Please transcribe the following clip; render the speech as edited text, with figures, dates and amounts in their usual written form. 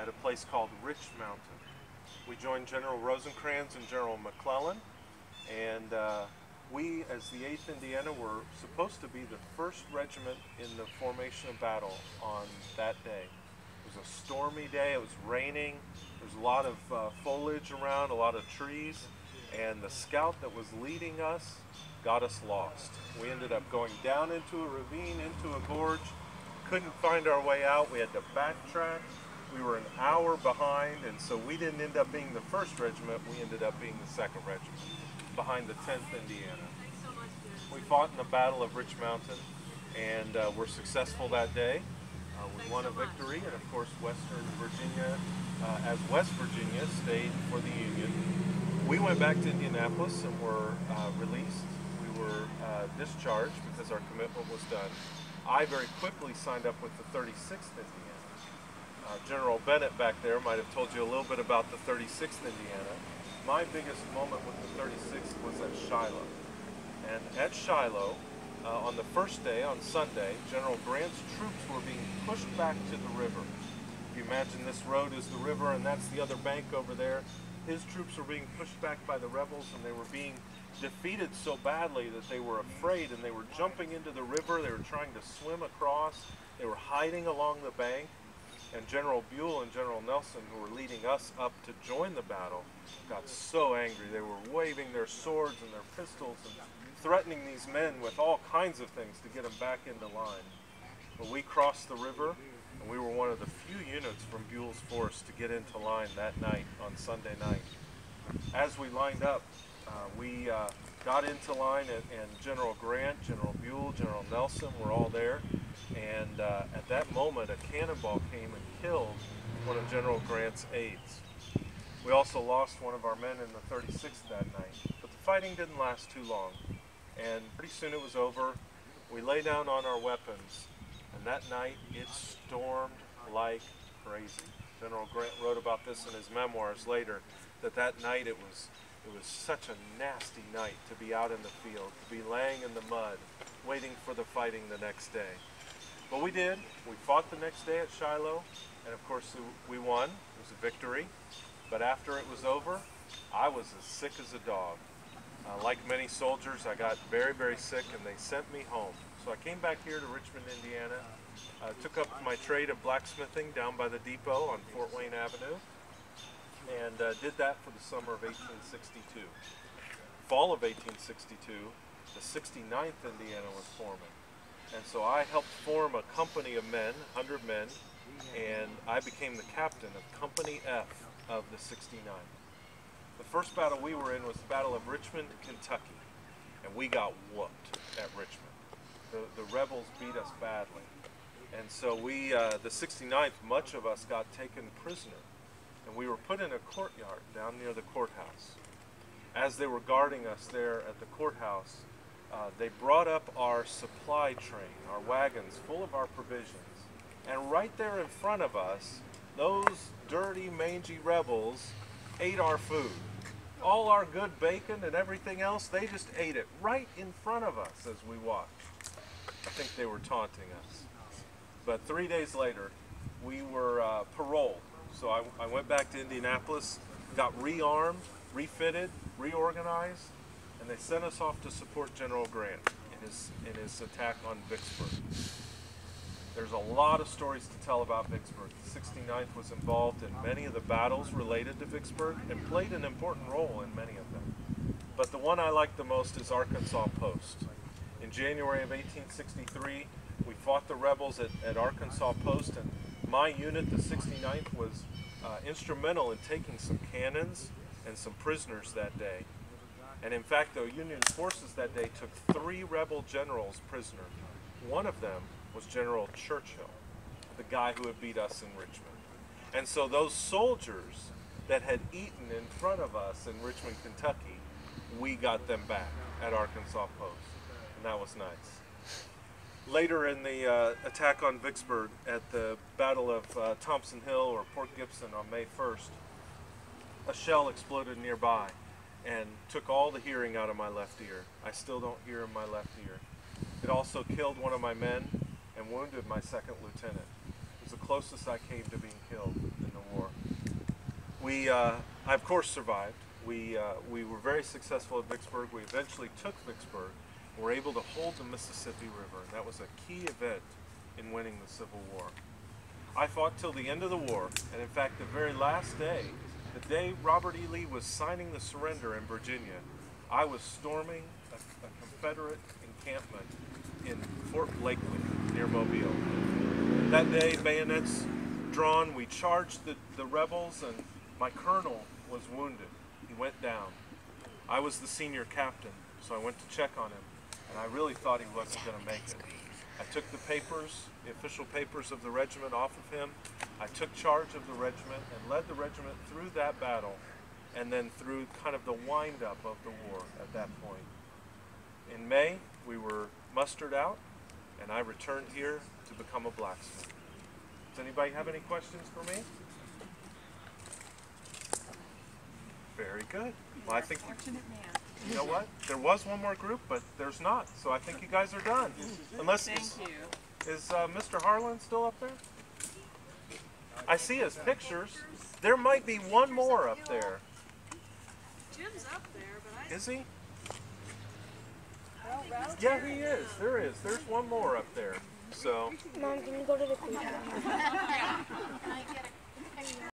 at a place called Richmond. We joined General Rosecrans and General McClellan, and we, as the 8th Indiana, were supposed to be the first regiment in the formation of battle on that day. It was a stormy day, it was raining, there was a lot of foliage around, a lot of trees, and the scout that was leading us got us lost. We ended up going down into a ravine, into a gorge, couldn't find our way out, we had to backtrack. We were an hour behind, and so we didn't end up being the 1st regiment, we ended up being the 2nd regiment, behind the 10th Indiana. We fought in the Battle of Richmond, and were successful that day. We won a victory, and of course Western Virginia, as West Virginia, stayed for the Union. We went back to Indianapolis and were released. We were discharged because our commitment was done. I very quickly signed up with the 36th Indiana. General Bennett back there might have told you a little bit about the 36th Indiana. My biggest moment with the 36th was at Shiloh. And at Shiloh, on the first day, on Sunday, General Grant's troops were being pushed back to the river. If you imagine this road is the river and that's the other bank over there, his troops were being pushed back by the rebels, and they were being defeated so badly that they were afraid, and they were jumping into the river, they were trying to swim across, they were hiding along the bank. And General Buell and General Nelson, who were leading us up to join the battle, got so angry. They were waving their swords and their pistols and threatening these men with all kinds of things to get them back into line. But we crossed the river, and we were one of the few units from Buell's force to get into line that night, on Sunday night. As we lined up, we got into line, and General Grant, General Buell, General Nelson were all there. And at that moment, a cannonball came and killed one of General Grant's aides. We also lost one of our men in the 36th that night, but the fighting didn't last too long. And pretty soon it was over. We lay down on our weapons, and that night it stormed like crazy. General Grant wrote about this in his memoirs later, that night it was such a nasty night to be out in the field, to be laying in the mud, waiting for the fighting the next day. But we did. We fought the next day at Shiloh, and of course we won. It was a victory. But after it was over, I was as sick as a dog. Like many soldiers, I got very, very sick, and they sent me home. So I came back here to Richmond, Indiana, took up my trade of blacksmithing down by the depot on Fort Wayne Avenue, and did that for the summer of 1862. Fall of 1862, the 69th Indiana was forming. And so I helped form a company of men, 100 men, and I became the captain of Company F of the 69th. The first battle we were in was the Battle of Richmond, Kentucky, and we got whooped at Richmond. The rebels beat us badly. And so we, the 69th, much of us got taken prisoner, and we were put in a courtyard down near the courthouse. As they were guarding us there at the courthouse, they brought up our supply train, our wagons full of our provisions. And right there in front of us, those dirty, mangy rebels ate our food. All our good bacon and everything else, they just ate it right in front of us as we watched. I think they were taunting us. But 3 days later, we were paroled. So I went back to Indianapolis, got rearmed, refitted, reorganized, and they sent us off to support General Grant in his attack on Vicksburg. There's a lot of stories to tell about Vicksburg. The 69th was involved in many of the battles related to Vicksburg and played an important role in many of them. But the one I like the most is Arkansas Post. In January of 1863, we fought the rebels at Arkansas Post, and my unit, the 69th, was instrumental in taking some cannons and some prisoners that day. And in fact, the Union forces that day took 3 rebel generals prisoner. One of them was General Churchill, the guy who had beat us in Richmond. And so those soldiers that had eaten in front of us in Richmond, Kentucky, we got them back at Arkansas Post, and that was nice. Later in the attack on Vicksburg, at the Battle of Thompson Hill or Port Gibson on May 1st, a shell exploded nearby and took all the hearing out of my left ear. I still don't hear in my left ear. It also killed one of my men and wounded my second lieutenant. It was the closest I came to being killed in the war. I of course survived. We were very successful at Vicksburg. We eventually took Vicksburg. We were able to hold the Mississippi River, and that was a key event in winning the Civil War. I fought till the end of the war, and in fact the very last day, the day Robert E. Lee was signing the surrender in Virginia, I was storming a Confederate encampment in Fort Blakely near Mobile. That day, bayonets drawn, we charged the rebels, and my colonel was wounded. He went down. I was the senior captain, so I went to check on him, and I really thought he wasn't going to make it. I took the papers, the official papers of the regiment off of him. I took charge of the regiment and led the regiment through that battle and then through kind of the wind-up of the war at that point. In May, we were mustered out, and I returned here to become a blacksmith. Does anybody have any questions for me? Very good. Well, I think you know what? There was one more group, but there's not. So I think you guys are done. Unless is Mr. Harlan still up there? I see his pictures. There might be one more up there. Jim's up there, but Is he? Yeah, he is. There is. There's one more up there. So. Mom, can you go to the cruise?